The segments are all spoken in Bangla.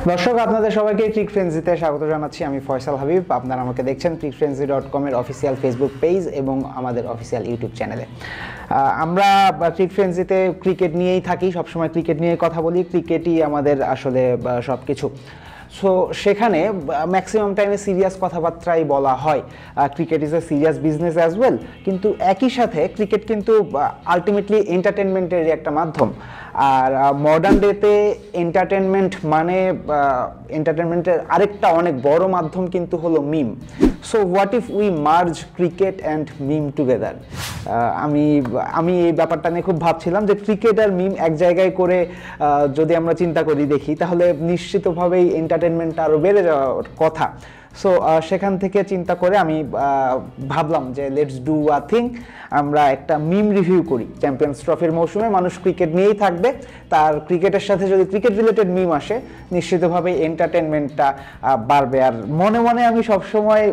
দর্শক আপনাদের সবাইকে ক্রিক ফ্রেন্সিতে স্বাগত জানাচ্ছি। আমি ফয়সাল হাবিব। আপনারা আমাকে দেখছেন crickfrenzy.com এর অফিসিয়াল ফেসবুক পেজ এবং আমাদের অফিসিয়াল ইউটিউব চ্যানেলে। আমরা ক্রিক ফ্রেন্সিতে ক্রিকেট নিয়েই থাকি, সবসময় ক্রিকেট নিয়ে কথা বলি। ক্রিকেটই আমাদের আসলে সব কিছু। সো সেখানে ম্যাক্সিমাম টাইমে সিরিয়াস কথাবার্তাই বলা হয়। Cricket is a serious business as well, কিন্তু একই সাথে ক্রিকেট কিন্তু আলটিমেটলি এন্টারটেনমেন্টের একটা মাধ্যম। আর মডার্ন ডেতে এন্টারটেনমেন্ট মানে এন্টারটেনমেন্টের আরেকটা অনেক বড় মাধ্যম কিন্তু হলো meme. So what if we merge cricket and meme together? আমি এই ব্যাপারটা নিয়ে খুব ভাবছিলাম যে ক্রিকেট আর মিম এক জায়গায় করে যদি আমরা চিন্তা করি দেখি, তাহলে নিশ্চিতভাবেই এন্টারটেনমেন্টটা আরও বেড়ে যাওয়ার কথা। সো সেখান থেকে চিন্তা করে আমি ভাবলাম যে লেটস ডু আ থিং, আমরা একটা মিম রিভিউ করি। চ্যাম্পিয়ন্স ট্রফির মৌসুমে মানুষ ক্রিকেট নিয়েই থাকবে, তার ক্রিকেটের সাথে যদি ক্রিকেট রিলেটেড মিম আসে নিশ্চিতভাবেই এন্টারটেনমেন্টটা বাড়বে। আর মনে মনে আমি সবসময়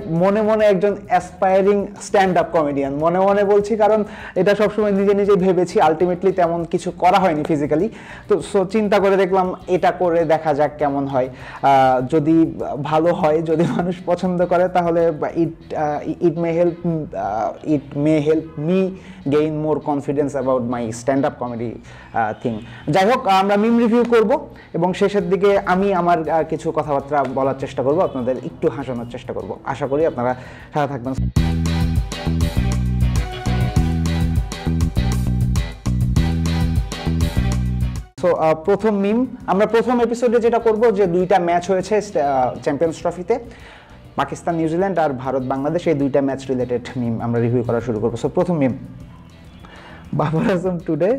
মনে একজন অ্যাসপায়ারিং স্ট্যান্ড আপ কমেডিয়ান, মনে বলছি, কারণ এটা সবসময় নিজে ভেবেছি, আলটিমেটলি তেমন কিছু করা হয়নি ফিজিক্যালি। তো সো চিন্তা করে দেখলাম এটা করে দেখা যাক কেমন হয়। যদি ভালো হয়, যদি মানুষ পছন্দ করে, তাহলে it may help me gain more confidence about my stand up comedy thing. যাই হোক, আমরা মিম রিভিউ করব এবং শেষের দিকে আমি আমার কিছু কথাবার্তা বলার চেষ্টা করব, আপনাদের একটু হাসানোর চেষ্টা করব। আশা করি আপনারা সাথে থাকবেন। সো প্রথম মিম, আমরা প্রথম এপিসোডে যেটা করব, যে দুইটা ম্যাচ হয়েছে চ্যাম্পিয়ন্স ট্রফিতে, পাকিস্তান নিউজিল্যান্ড আর ভারত বাংলাদেশ, এই দুইটা ম্যাচ রিলেটেড মিম আমরা রিভিউ করা শুরু করবো। সো প্রথম মিম, বাবর আজম টুডে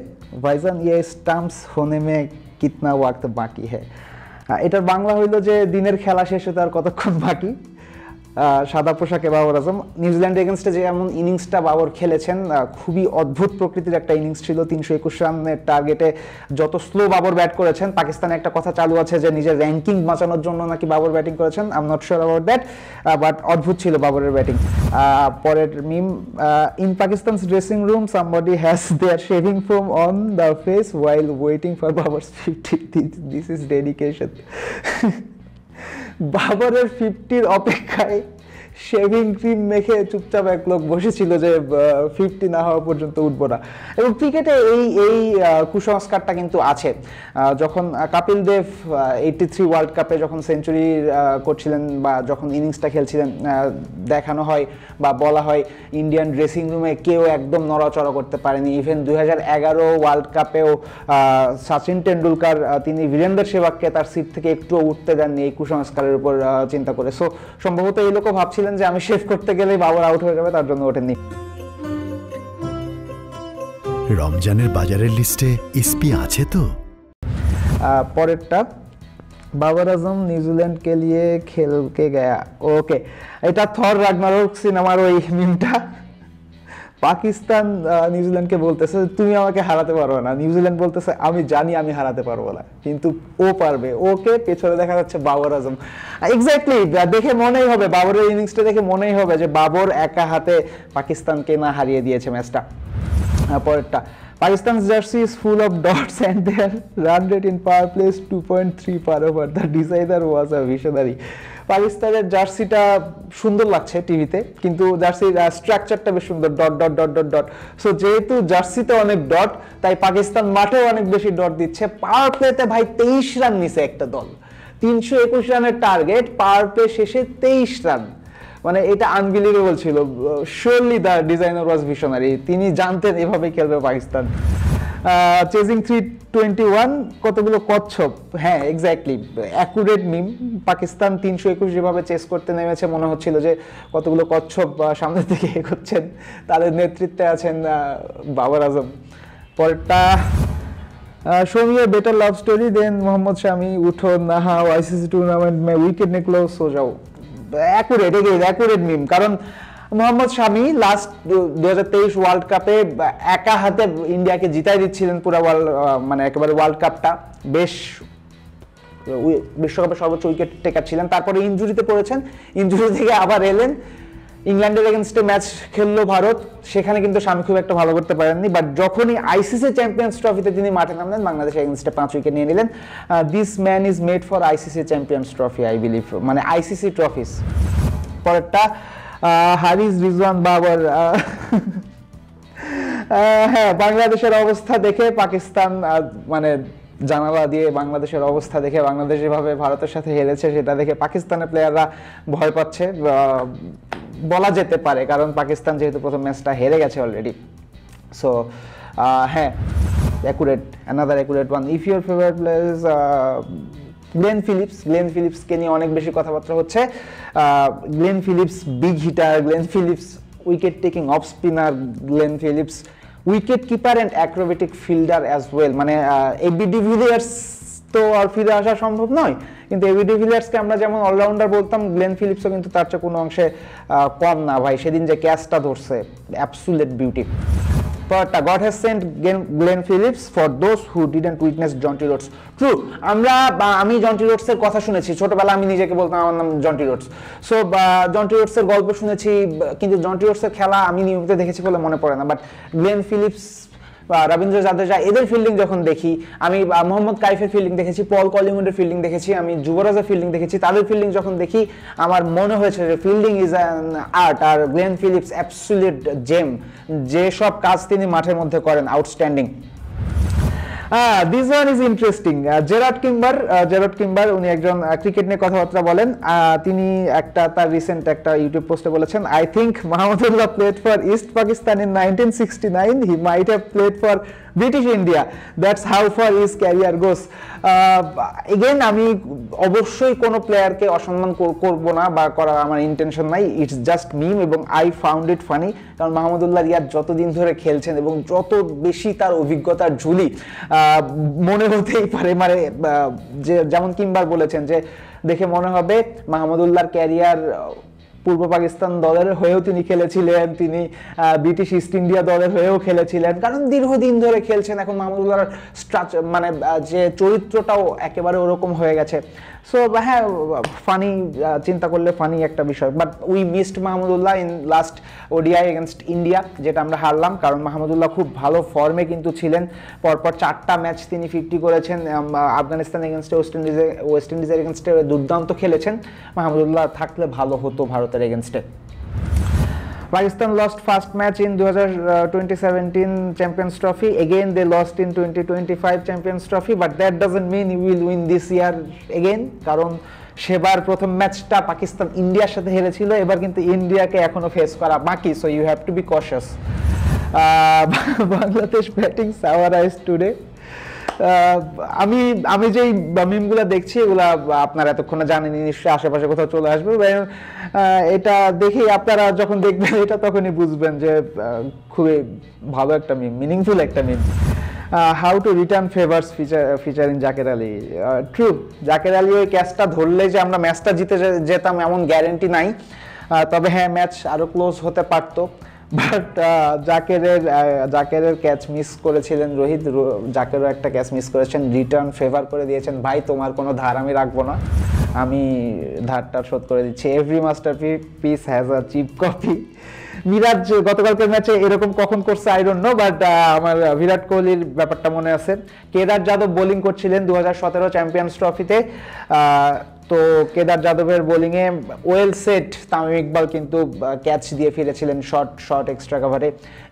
ভাইজান ইয়ে স্টাম্পস হোনে মে কিতনা ওয়াক্ত বাকি হ্যায়। এটার বাংলা হইল যে দিনের খেলা শেষ হতে আর কতক্ষণ বাকি। সাদা পোশাকে বাবর আজম নিউজিল্যান্ড এগেনস্টে যে এমন ইনিংসটা বাবর খেলেছেন, খুবই অদ্ভুত প্রকৃতির একটা ইনিংস ছিল। 321 রানের টার্গেটে যত স্লো বাবর ব্যাট করেছেন। পাকিস্তানে একটা কথা চালু আছে যে নিজের র্যাঙ্কিং বাঁচানোর জন্য নাকি বাবর ব্যাটিং করেছেন। I am not sure about that, but অদ্ভুত ছিল বাবরের ব্যাটিং। পরের meme, in Pakistan's dressing room somebody has their shaving foam on the face while waiting for Babar's 50। This is dedication. বাবরের 50-র অপেক্ষায় শেভিং ক্রিম মেখে চুপচাপ এক লোক বসেছিল যে 50 না হওয়া পর্যন্ত উঠবো না। এবং ক্রিকেটে এই কুসংস্কারটা কিন্তু আছে। যখন কপিল দেব 83 ওয়ার্ল্ড কাপে যখন সেঞ্চুরি করছিলেন বা যখন ইনিংসটা খেলছিলেন, দেখানো হয় বা বলা হয় ইন্ডিয়ান ড্রেসিং রুমে কেউ একদম নড়াচড়া করতে পারেনি। ইভেন 2011 ওয়ার্ল্ড কাপেও সচিন টেন্ডুলকার তিনি বীরেন্দ্র সেহবাগকে তার সিট থেকে একটুও উঠতে দেননি এই কুসংস্কারের উপর চিন্তা করে। সো সম্ভবত এই লোকও ভাবছিলেন যে আমি শেভ করতে গেলেই বাবর আউট হয়ে যাবে, তার জন্য ওঠেননি। রমজানের বাজারের লিস্টে এসপি আছে তো? পরেরটা, বাবর আজম নিউজিল্যান্ড কে লিয়ে খেলকে গয়া। ওকে, এটা থর রাগনারক সিনেমার ওই মিমটা। পাকিস্তান নিউজিল্যান্ডকে বলতেছে তুমি আমাকে হারাতে পারবে না, নিউজিল্যান্ড বলতেছে আমি জানি আমি হারাতে পারবো না, কিন্তু ও পারবে। ওকে পেছনে দেখা যাচ্ছে বাবর আজম। এক্স্যাক্টলি, দেখে মনেই হবে, বাবরের ইনিংসটা দেখে মনেই হবে যে বাবর একা হাতে পাকিস্তানকে না হারিয়ে দিয়েছে ম্যাচটা। পরেরটা, Pakistan's jersey is full of dots and their run rate in power play is 2.3 per over. The designer was a visionary. পাকিস্তানের জার্সিটা সুন্দর লাগছে টিভিতে, কিন্তু জার্সির স্ট্রাকচারটা বেশ সুন্দর, dot dot dot dot dot. So যেহেতু জার্সিতে অনেক ডট, তাই পাকিস্তান মাঠেও অনেক বেশি ডট দিচ্ছে। পাওয়ার প্লেতে ভাই 23 রান নিছে একটা দল, 321 রানের টার্গেট, পাওয়ার প্লে শেষে 23 রান, মানে এটা আনবিলিভেবল ছিল। Surely the designer was visionary, তিনি জানতেন এভাবে খেলবে পাকিস্তান। চেজিং 321, কতগুলো কচ্ছপ। হ্যাঁ এক্স্যাক্টলি, অ্যাকুরেট মিম। পাকিস্তান 321 যেভাবে চেস করতে নেমেছে, মনে হচ্ছিল যে কতগুলো কচ্ছপ সামনে থেকে এগোচ্ছেন, তাদের নেতৃত্বে আছেন বাবর আজম। পরেরটা, show me a better love story than Mohammad Shami, উঠো নাহা আইসিসি টুর্নামেন্ট মে উইকেট নিকলো সো যাও। অ্যাকুরেট মিম, কারণ মোহাম্মদ শামি লাস্ট 2023 ওয়ার্ল্ড কাপে একা হাতে ইন্ডিয়াকে জিতাই দিচ্ছিলেন পুরো মানে একেবারে ওয়ার্ল্ড কাপটা। বেশ বিশ্বকাপের সর্বোচ্চ উইকেট টেকার ছিলেন। তারপরে ইনজুরিতে পড়েছেন, ইনজুরি থেকে আবার এলেন, ইংল্যান্ডের এগেনস্টে ম্যাচ খেললো ভারত, সেখানে কিন্তু শামি খুব একটা ভালো করতে পারেননি, বাট যখনই আইসিসি চ্যাম্পিয়ন্স ট্রফিতে তিনি মাঠে নামলেন বাংলাদেশের এগেনস্টে 5 উইকেট নিয়ে নিলেন। This man is made for ICC champions trophy I believe, মানে আইসিসি ট্রফিস। পরেরটা হারিস রিজওয়ান বাবর। হ্যাঁ, বাংলাদেশের অবস্থা দেখে পাকিস্তান মানে জানালা দিয়ে বাংলাদেশের অবস্থা দেখে, বাংলাদেশ যেভাবে ভারতের সাথে হেরেছে সেটা দেখে পাকিস্তানের প্লেয়াররা ভয় পাচ্ছে বলা যেতে পারে, কারণ পাকিস্তান যেহেতু প্রথম ম্যাচটা হেরে গেছে অলরেডি। সো হ্যাঁ, accurate, another accurate one. If your favourite players Glenn ফিলিপসকে নিয়ে অনেক বেশি কথাবার্তা হচ্ছে। Glenn Phillips big hitter, Glenn Phillips wicket taking off spinner, Glenn Phillips wicket keeper and acrobatic fielder as well. মানে এবি ডিভিলিয়ার্স তো আর ফিরে আসা সম্ভব নয়, কিন্তু এবি ডিভিলিয়ার্সকে আমরা যেমন অলরাউন্ডার বলতাম, গ্লেন ফিলিপসও কিন্তু তার চেয়ে কোনো অংশে কম না ভাই। সেদিন যে ক্যাচটা ধরছে, অ্যাবসুলেট বিউটি। পরেরটা, God has sent Glenn Phillips for those who didn't witness Jonty Rhodes. True, আমি জন্টি রোডসের কথা শুনেছি ছোটবেলা, আমি নিজেকে বলতাম আমার নাম জন্টি রোডস। সো জন্টি রোডসের গল্প শুনেছি, কিন্তু জন্টি রোডসের খেলা আমি নিয়মিত দেখেছি বলে মনে পড়ে না। But Glenn Phillips, Rabindra Jadeja, এদের ফিল্ডিং যখন দেখি, আমি মোহাম্মদ কাইফের ফিল্ডিং দেখেছি, পল কলিংউডের ফিল্ডিং দেখেছি, আমি যুবরাজের ফিল্ডিং দেখেছি, তাদের ফিল্ডিং যখন দেখি আমার মনে হয়েছে যে ফিল্ডিং ইজ অ্যান আর্ট। আর গ্লেন ফিলিপস অ্যাবসলিউট জেম, যে সব কাজ তিনি মাঠের মধ্যে করেন, outstanding. This one is interesting. Gerard Kimber উনি একজন ক্রিকেট নিয়ে কথাবার্তা বলেন। তিনি তার রিসেন্ট একটা ইউটিউব পোস্টে বলেছেন, I think Mahmudullah played for east Pakistan in 1969, he might have played for British India, that's how far his career goes. Again, আমি অবশ্যই কোনো প্লেয়ারকে অসম্মান করব না বা করার আমার ইন্টেনশন নাই, ইটস জাস্ট মিম, এবং আই ফাউন্ড ইট ফানি। কারণ মাহমুদুল্লাহ রিয়াদ যতদিন ধরে খেলছেন এবং যত বেশি তার অভিজ্ঞতার ঝুলি, মনে হতেই পারে, মানে যে যেমন কিম্বার বলেছেন যে দেখে মনে হবে মাহমুদুল্লাহর ক্যারিয়ার পূর্ব পাকিস্তান দলের হয়েও তিনি খেলেছিলেন, তিনি ব্রিটিশ ইস্ট ইন্ডিয়া দলের হয়েও খেলেছিলেন, কারণ দীর্ঘদিন ধরে খেলছেন। এখন মাহমুদুল্লাহর স্ট্রাকচার, মানে যে চরিত্রটাও একেবারে ওরকম হয়ে গেছে। সো হ্যাঁ, ফানি, চিন্তা করলে ফানি একটা বিষয়। But we missed Mahmudullah in last ODI against India, যেটা আমরা হারলাম, কারণ মাহমুদুল্লাহ খুব ভালো ফর্মে কিন্তু ছিলেন। পরপর 4টা ম্যাচ তিনি 50 করেছেন। আফগানিস্তান এগেনস্টে, ওয়েস্ট ইন্ডিজের এগেনস্টে দুর্দান্ত খেলেছেন। মাহমুদুল্লাহ থাকলে ভালো হতো ভারতের এগেনস্টে। Pakistan lost first match in 2017 Champions Trophy. Again, they lost in 2025 Champions Trophy, but that doesn't mean we will win this year again. কারণ সেবার প্রথম ম্যাচটা পাকিস্তান ইন্ডিয়ার সাথে হেরেছিল, এবার কিন্তু ইন্ডিয়াকে এখনো ফেস করা বাকি। So you have to be cautious. Bangladesh batting sore eyes today. আমি যেই মিমগুলো দেখছি এগুলা আপনারা এতক্ষণে জানেন, নিশ্চয়ই আশেপাশে কোথাও চলে আসবে। এটা দেখেই আপনারা যখন দেখবেন এটা তখনই বুঝবেন যে খুবই ভালো একটা মিম, মিনিংফুল একটা meme. How to return favours featuring Jaker Ali. True, Jaker Ali ওই ক্যাচটা ধরলে যে আমরা ম্যাচটা জিতে যেতাম এমন গ্যারেন্টি নাই, তবে হ্যাঁ ম্যাচ আরো ক্লোজ হতে পারতো। বাট জাকেরের ক্যাচ মিস করেছিলেন রোহিত, জাকেরও একটা ক্যাচ মিস করেছেন, রিটার্ন ফেভার করে দিয়েছেন। ভাই, তোমার কোনো ধার আমি রাখবো না, আমি ধারটা শোধ করে দিচ্ছি। Every masterpiece has a cheap copy. Miraz গতকালকের ম্যাচে এরকম কখন করছে আই ডোন্ট নো, বাট আমার বিরাট কোহলির ব্যাপারটা মনে আছে। কেদার যাদব বোলিং করছিলেন 2017 চ্যাম্পিয়ন্স ট্রফিতে। তো কেদার যাদবের বোলিংয়ে ওয়েল সেট তামিম ইকবাল কিন্তু ক্যাচ দিয়ে ফিরেছিলেন শর্ট এক্সট্রা কাভারে,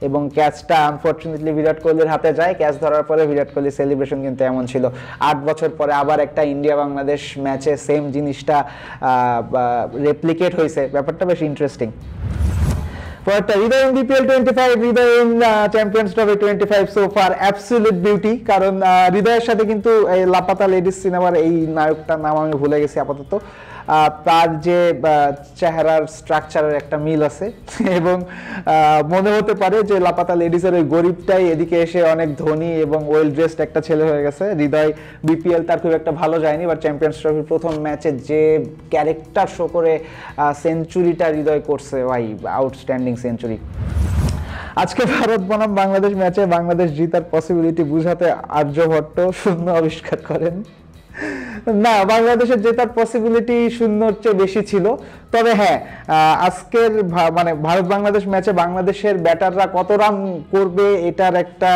এবং ক্যাচটা আনফর্চুনেটলি বিরাট কোহলির হাতে যায়। ক্যাচ ধরার পরে বিরাট কোহলির সেলিব্রেশন কিন্তু এমন ছিল। 8 বছর পরে আবার একটা ইন্ডিয়া বাংলাদেশ ম্যাচে সেম জিনিসটা রেপ্লিকেট হয়েছে, ব্যাপারটা বেশ interesting. Hridoy in BPL 25, Hridoy in champions trophy 25 so far, absolute beauty. কারণ হৃদয়ের সাথে কিন্তু এই লাপাতা লেডিস সিনেমার এই নায়কটার নাম আমি ভুলে গেছি আপাতত, তার যে চেহারার স্ট্রাকচারের একটা মিল আছে, এবং মনে হতে পারে যে লাপাতা লেডিসের ওই গরিবটাই এদিকে এসে অনেক ধনী এবং ওয়েল ড্রেসড একটা ছেলে হয়ে গেছে। হৃদয় BPL তার খুব একটা ভালো যায়নি, বাট চ্যাম্পিয়ন্স ট্রফির প্রথম ম্যাচে যে ক্যারেক্টার শো করে সেঞ্চুরিটা হৃদয় করছে, ভাই আউটস্ট্যান্ডিং সেঞ্চুরি। আজকে ভারত বনাম বাংলাদেশ ম্যাচে বাংলাদেশ জিতার পসিবিলিটি বুঝাতে আর্যভট্ট শূন্য আবিষ্কার করেন। না, বাংলাদেশের জেতার পসিবিলিটি শূন্যর চেয়ে বেশি ছিল। তবে হ্যাঁ, আজকের মানে ভারত বাংলাদেশ ম্যাচে বাংলাদেশের ব্যাটাররা কত রান করবে এটার একটা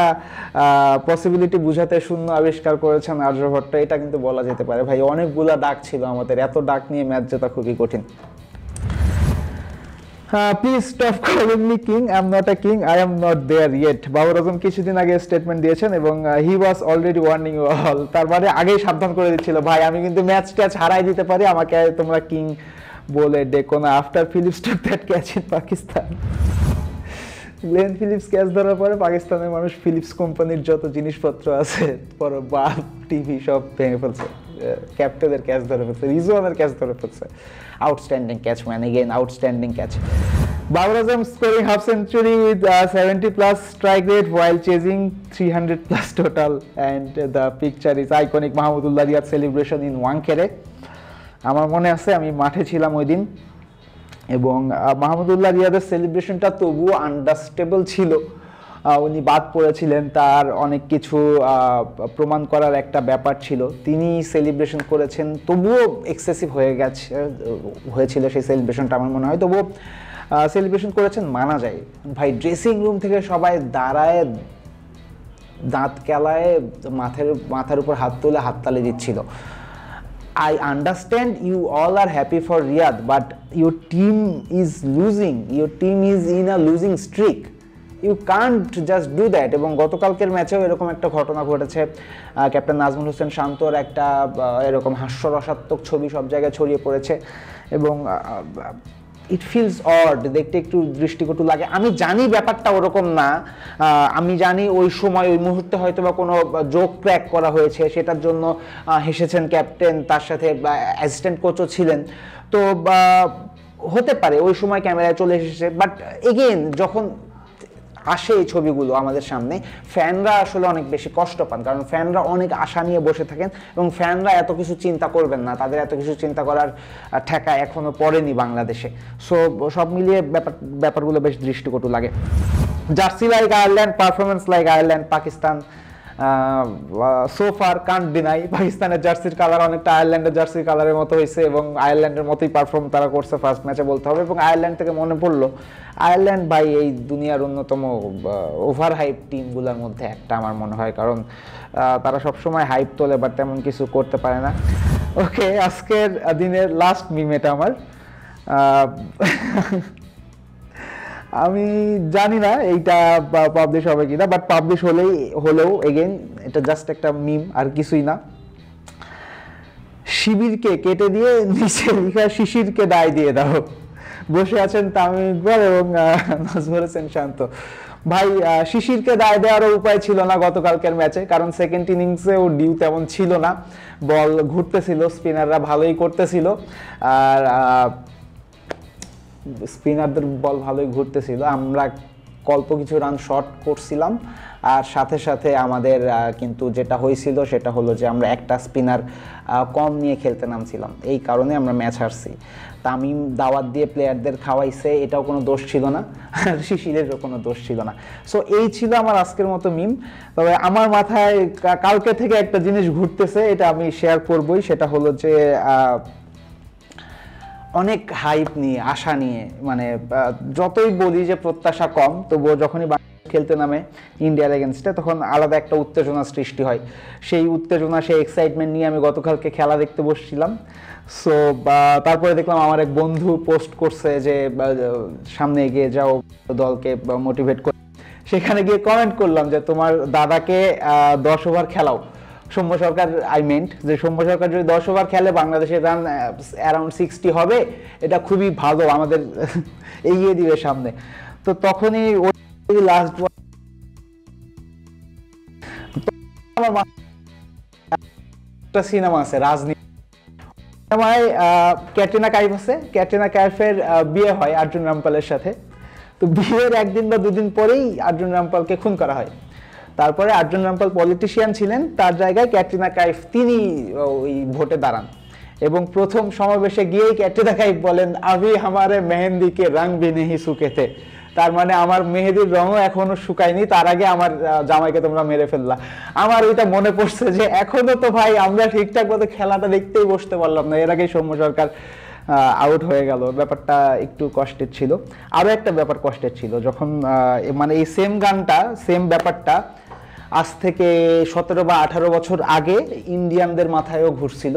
পসিবিলিটি বুঝাতে শূন্য আবিষ্কার করেছেন আর্যভট্ট, এটা কিন্তু বলা যেতে পারে। ভাই অনেকগুলা ডাক ছিল আমাদের, এত ডাক নিয়ে ম্যাচ জেতা খুবই কঠিন। Please stop calling me king, I am not a king, I am not there yet. Babar Azam কিছুদিন আগে স্টেটমেন্ট দিয়েছেন এবং he was already warning you all, তার মানে আগেই সাবধান করে দিচ্ছিল, ভাই আমি কিন্তু ম্যাচ ট্যাচ হারাই দিতে পারি, আমাকে তোমরা কিং বলে ডেকো না। After Phillips took that catch in Pakistan, Glenn Phillips catch ধরার পরে পাকিস্তানের মানুষ ফিলিপস কোম্পানির যত জিনিসপত্র আছে পরে বাল্ব টিভি সব ভেঙে ফেলছে, ক্যাপ্টেনের ক্যাচ ধরে ফেলছে, রিজওয়ানের ক্যাচ ধরে ফেলছে। Outstanding catch man, again outstanding catch. Babar Azam scoring half century with 70 plus strike rate while chasing 300 plus total, and the picture is iconic. Mahmudullah Riyad celebration in Wankhede. আমার মনে আছে আমি মাঠে ছিলাম ওই দিন, এবং মাহমুদুল্লাহ রিয়াদের সেলিব্রেশনটা তবুও আন্ডারস্টেবল ছিল। উনি বাদ পড়েছিলেন, তার অনেক কিছু প্রমাণ করার একটা ব্যাপার ছিল, তিনি সেলিব্রেশন করেছেন তবুও এক্সেসিভ হয়েছিল সেই সেলিব্রেশনটা আমার মনে হয়, তবুও সেলিব্রেশন করেছেন মানা যায়। ভাই ড্রেসিং রুম থেকে সবাই দাঁড়ায় দাঁত কেলায় মাথার উপর হাত তুলে হাততালি দিচ্ছিল। I understand you all are happy for Riyadh, but your team is losing. Your team is in a losing streak. You can't just do that. এবং গতকালকের ম্যাচেও এরকম একটা ঘটনা ঘটেছে, ক্যাপ্টেন নাজমুল হোসেন শান্তর একটা এরকম হাস্যরসাত্মক ছবি সব জায়গায় ছড়িয়ে পড়েছে, এবং ইট ফিলস অড, দেখতে একটু দৃষ্টিকটু লাগে। আমি জানি ব্যাপারটা ওরকম না, আমি জানি ওই সময় ওই মুহূর্তে হয়তো বা কোনো জোক ক্র্যাক করা হয়েছে, সেটার জন্য হেসেছেন ক্যাপ্টেন, তার সাথে অ্যাসিস্ট্যান্ট কোচও ছিলেন, তো হতে পারে ওই সময় ক্যামেরায় চলে এসেছে। বাট এগেইন যখন আসে এই ছবিগুলো আমাদের সামনে, ফ্যানরা আসলে অনেক বেশি কষ্ট পান, কারণ ফ্যানরা অনেক আশা নিয়ে বসে থাকেন, এবং ফ্যানরা এত কিছু চিন্তা করবেন না, তাদের এত কিছু চিন্তা করার ঠেকা এখনো পড়েনি বাংলাদেশে। সো সব মিলিয়ে ব্যাপারগুলো বেশ দৃষ্টিকটু লাগে। Jersey like Ireland, performance like Ireland, Pakistan so far can't deny. পাকিস্তানের জার্সির কালার অনেকটা আয়ারল্যান্ডের জার্সির কালারের মতো হয়েছে, এবং আয়ারল্যান্ডের মতোই পারফর্ম তারা করছে ফার্স্ট ম্যাচে বলতে হবে। এবং আয়ারল্যান্ড থেকে মনে পড়লো, আয়ারল্যান্ড ভাই এই দুনিয়ার অন্যতম ওভার হাইপ টিমগুলোর মধ্যে একটা আমার মনে হয়, কারণ তারা সবসময় হাইপ তোলে বাট তেমন কিছু করতে পারে না। ওকে, আজকের দিনের লাস্ট মিম এটা আমার। আমি জানি না এইটা পাবলিশ হবে কিনা, বাট পাবলিশ হলেও এগেইন এটা জাস্ট একটা মিম আর কিছুই না। শিবিরকে কেটে দিয়ে নিচে লেখা শিশিরকে দায় দিয়ে দাও। বসে আছেন তামিম ইকবাল এবং নাজমুল হোসেন শান্ত। ভাই শিশিরকে দায় দেওয়ারও উপায় ছিল না গতকালকের ম্যাচে, কারণ সেকেন্ড ইনিংসেও ডিউ তেমন ছিল না, বল ঘুরতেছিল, স্পিনাররা ভালোই করতেছিল, আর স্পিনারদের বল ভালোই ঘুরতেছিল, আমরা অল্প কিছু রান শর্ট করছিলাম, আর সাথে সাথে আমাদের কিন্তু যেটা হয়েছিল সেটা হলো যে আমরা একটা স্পিনার কম নিয়ে খেলতে নামছিলাম, এই কারণে আমরা ম্যাচ হারছি। তামিম দাওয়াত দিয়ে প্লেয়ারদের খাওয়াইছে, এটাও কোনো দোষ ছিল না, আর শিশিরেরও কোনো দোষ ছিল না। সো এই ছিল আমার আজকের মতো মিম। তবে আমার মাথায় কালকে থেকে একটা জিনিস ঘুরতেছে, এটা আমি শেয়ার করবই, সেটা হলো যে অনেক হাইপ নিয়ে, আশা নিয়ে, মানে যতই বলি যে প্রত্যাশা কম, তবুও যখনই খেলতে নামে ইন্ডিয়ার এগেনস্টে তখন আলাদা একটা উত্তেজনা সৃষ্টি হয়। সেই উত্তেজনা, সেই এক্সাইটমেন্ট নিয়ে আমি গতকালকে খেলা দেখতে বসছিলাম। সো তারপরে দেখলাম আমার এক বন্ধু পোস্ট করছে যে সামনে এগিয়ে যাও, দলকে মোটিভেট করে। সেখানে গিয়ে কমেন্ট করলাম যে তোমার দাদাকে 10 ওভার খেলাও। সৌম্য সরকার, যে সৌম্য সরকার যদি 10 ওভার খেলে বাংলাদেশের রান অ্যারাউন্ড 60 হবে, এটা খুবই ভালো, আমাদের এগিয়ে দিবে সামনে। তো তখনই ওই লাস্ট একটা সিনেমা আছে রাজনীতি, সিনেমায় ক্যাটরিনা কাইফ আছে, ক্যাটরিনা কাইফের বিয়ে হয় অর্জুন রামপালের সাথে। তো বিয়ের একদিন বা দুদিন পরেই অর্জুন রামপালকে খুন করা হয়। তারপরে অর্জুন রামপাল পলিটিশিয়ান ছিলেন, তার জায়গায় ক্যাটরিনা কাইফ তিনি ওই ভোটে দাঁড়ান, এবং প্রথম সমাবেশে গিয়েই ক্যাটরিনা কাইফ বলেন আভি হামারে মেহেন্দি কে রং ভি নেহি সুকে থে, তার মানে আমার মেহেদির রঙও এখনো শুকায়নি, তার আগে আমার জামাইকে তোমরা মেরে ফেললা। আমার ওইটা মনে পড়ছে যে এখনো তো ভাই আমরা ঠিকঠাক মতো খেলাটা দেখতেই বসতে পারলাম না, এর আগেই সৌম্য সরকার আউট হয়ে গেল। ব্যাপারটা একটু কষ্টের ছিল। আরো একটা ব্যাপার কষ্টের ছিল, যখন মানে এই সেম গানটা, সেম ব্যাপারটা আজ থেকে 17 বা 18 বছর আগে ইন্ডিয়ানদের মাথায়ও ঘুরছিল।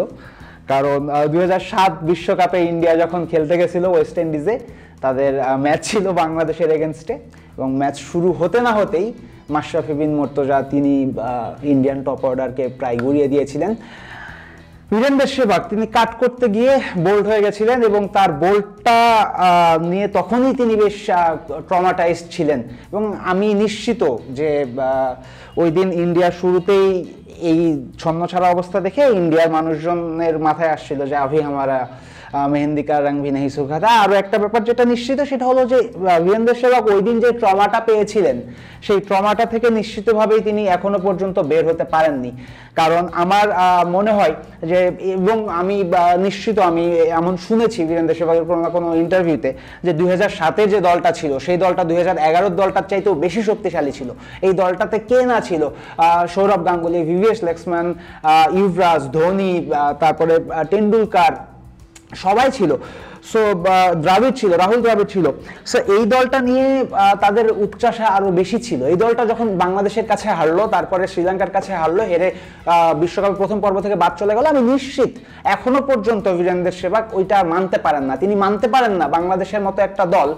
কারণ 2007 বিশ্বকাপে ইন্ডিয়া যখন খেলতে গেছিল ওয়েস্ট ইন্ডিজে, তাদের ম্যাচ ছিল বাংলাদেশের এগেনস্টে, এবং ম্যাচ শুরু হতে না হতেই মাশরাফি বিন মুর্তজা তিনি ইন্ডিয়ান টপ অর্ডারকে প্রায় গুড়িয়ে দিয়েছিলেন। বীরেন্দ্র সেহবাগ তিনি কাট করতে গিয়ে বোল্ড হয়ে গেছিলেন, এবং তার বোল্ডটা নিয়ে তখনই তিনি বেশ ট্রমাটাইজড ছিলেন। এবং আমি নিশ্চিত যে ওই দিন ইন্ডিয়ার শুরুতেই এই ছন্নছাড়া অবস্থা দেখে ইন্ডিয়ার মানুষজনের মাথায় আসছিল যে আভি হামারা মেহেন্দি কা রং ভি নেহি সুখা থা। আরো একটা ব্যাপার যেটা নিশ্চিত সেটা হলো যে বীরেন্দ্র সেহবাগ ওই দিন যে ট্রমাটা পেয়েছিলেন, সেই ট্রমাটা থেকে নিশ্চিতভাবেই তিনি এখনো পর্যন্ত বের হতে পারেননি। কারণ আমার মনে হয় যে, এবং আমি নিশ্চিত আমি এমন শুনেছি বীরেন্দ্র সেহবাগের কোনো না কোনো ইন্টারভিউতে, যে 2007-এ যে দলটা ছিল সেই দলটা 2011-র দলটার চাইতেও বেশি শক্তিশালী ছিল। এই দলটাতে কে না ছিল? সৌরভ গাঙ্গুলি, ভিভিএস লক্ষ্মণ, ইউবরাজ, ধোনি, তারপরে টেন্ডুলকার, সবাই ছিল। সো দ্রাবিড় ছিল, রাহুল দ্রাবিড় ছিল। সো এই দলটা নিয়ে তাদের উচ্চাসা আরো বেশি ছিল। এই দলটা যখন বাংলাদেশের কাছে হারলো, তারপরে শ্রীলঙ্কার কাছে হারলো, হেরে বিশ্বকাপের প্রথম পর্ব থেকে বাদ চলে গেল, আমি নিশ্চিত এখনো পর্যন্ত বীরেন্দ্র সেহবাগ ওইটা মানতে পারেন না। তিনি মানতে পারেন না বাংলাদেশের মতো একটা দল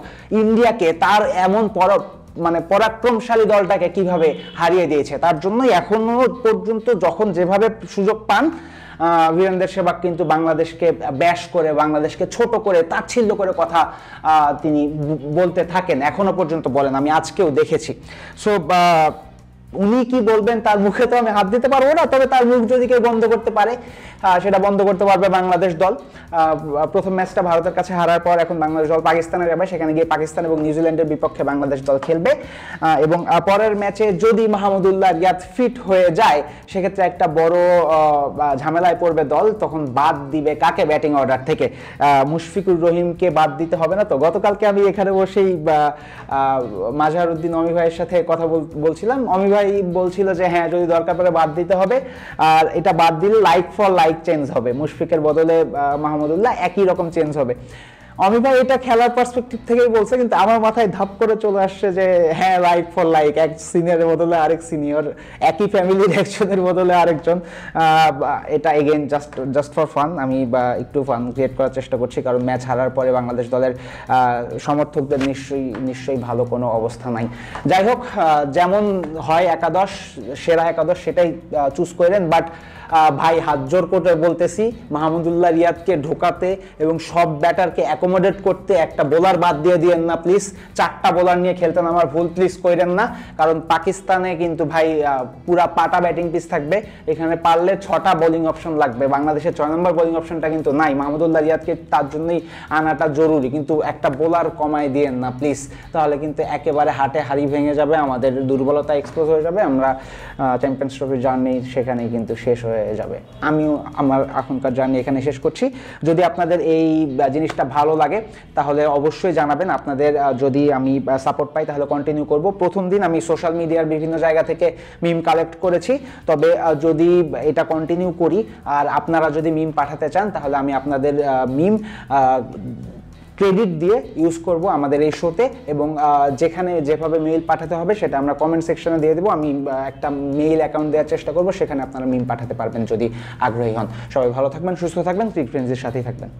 ইন্ডিয়াকে, তার এমন মানে পরাক্রমশালী দলটাকে কিভাবে হারিয়ে দিয়েছে। তার জন্যই এখনো পর্যন্ত যখন যেভাবে সুযোগ পান, বীরেন্দ্র সেহবাগ কিন্তু বাংলাদেশকে ব্যাশ করে, বাংলাদেশকে ছোট করে, তাচ্ছিল্য করে কথা তিনি বলতে থাকেন, এখনো পর্যন্ত বলেন, আমি আজকেও দেখেছি। সো উনি কি বলবেন তার মুখে তো আমি হাত দিতে পারবো না, তবে তার মুখ যদি কেউ বন্ধ করতে পারে সেটা বন্ধ করতে পারবে বাংলাদেশ দল। প্রথম ম্যাচটা ভারতের কাছে হারার পর এখন বাংলাদেশ দল পাকিস্তানে যাবে, সেখানে গিয়ে পাকিস্তান এবং নিউজিল্যান্ডের বিপক্ষে বাংলাদেশ দল খেলবে, এবং পরের ম্যাচে যদি মাহমুদুল্লাহ রিয়াদ ফিট হয়ে যায় সেক্ষেত্রে একটা বড় ঝামেলায় পড়বে দল। তখন বাদ দিবে কাকে ব্যাটিং অর্ডার থেকে? মুশফিকুর রহিমকে বাদ দিতে হবে না তো? গতকালকে আমি এখানে বসেই মাজহারউদ্দিন অমি ভাইয়ের সাথে কথা বলছিলাম, অমি ভাই বলছিল যে হ্যাঁ, যদি দরকার পড়ে বাদ দিতে হবে, আর এটা বাদ দিলে লাইক ফর লাইক চেঞ্জ হবে, মুশফিকের বদলে মাহমুদুল্লাহ একই রকম চেঞ্জ হবে। অমি ভাই এটা খেলার পার্সপেক্টিভ থেকেই বলছে, কিন্তু আমার মাথায় ধাপ করে চলে আসছে যে হ্যাঁ, লাইক ফর লাইক, এক সিনিয়রের বদলে আরেক সিনিয়র, একই ফ্যামিলির একজনের বদলে আরেকজন। এটা এগেইন জাস্ট ফর ফান, আমি একটু ফান ক্রিয়েট করার চেষ্টা করছি, কারণ ম্যাচ হারার পরে বাংলাদেশ দলের সমর্থকদের নিশ্চয়ই ভালো কোনো অবস্থা নাই। যাই হোক, যেমন হয় একাদশ, সেরা একাদশ সেটাই চুজ করেন। বাট ভাই, হাত জোর করে বলতেছি, মাহমুদুল্লাহ রিয়াদকে ঢোকাতে এবং সব ব্যাটারকে অ্যাকোমোডেট করতে একটা বোলার বাদ দিয়ে দিয়েন না প্লিজ। 4টা বোলার নিয়ে খেলতে নামার ভুল প্লিজ করেন না, কারণ পাকিস্তানে কিন্তু ভাই পুরা পাটা ব্যাটিং পিচ থাকবে, এখানে পারলে 6টা বোলিং অপশন লাগবে। বাংলাদেশের 6 নম্বর বোলিং অপশনটা কিন্তু নাই। মাহমুদুল্লাহ রিয়াদকে তার জন্যই আনাটা জরুরি, কিন্তু একটা বোলার কমায় দিয়েন না প্লিজ, তাহলে কিন্তু একেবারে হাটে হাড়ি ভেঙে যাবে, আমাদের দুর্বলতা এক্সপোজ হয়ে যাবে, আমরা চ্যাম্পিয়ন্স ট্রফির জার্নি সেখানেই কিন্তু শেষ হয়ে যাবে। আমিও আমার এখনকার জার্নি এখানে শেষ করছি। যদি আপনাদের এই জিনিসটা ভালো লাগে তাহলে অবশ্যই জানাবেন। আপনাদের যদি আমি সাপোর্ট পাই তাহলে কন্টিনিউ করব। প্রথম দিন আমি সোশ্যাল মিডিয়ার বিভিন্ন জায়গা থেকে মিম কালেক্ট করেছি, তবে যদি এটা কন্টিনিউ করি আর আপনারা যদি মিম পাঠাতে চান তাহলে আমি আপনাদের মিম ক্রেডিট দিয়ে ইউজ করব আমাদের এই শোতে, এবং যেখানে যেভাবে মেইল পাঠাতে হবে সেটা আমরা কমেন্ট সেকশনে দিয়ে দেবো। আমি একটা মেইল অ্যাকাউন্ট দেওয়ার চেষ্টা করব, সেখানে আপনারা মিম পাঠাতে পারবেন যদি আগ্রহী হন। সবাই ভালো থাকবেন, সুস্থ থাকবেন, ক্রিক ফ্রেন্ডসের সাথেই থাকবেন।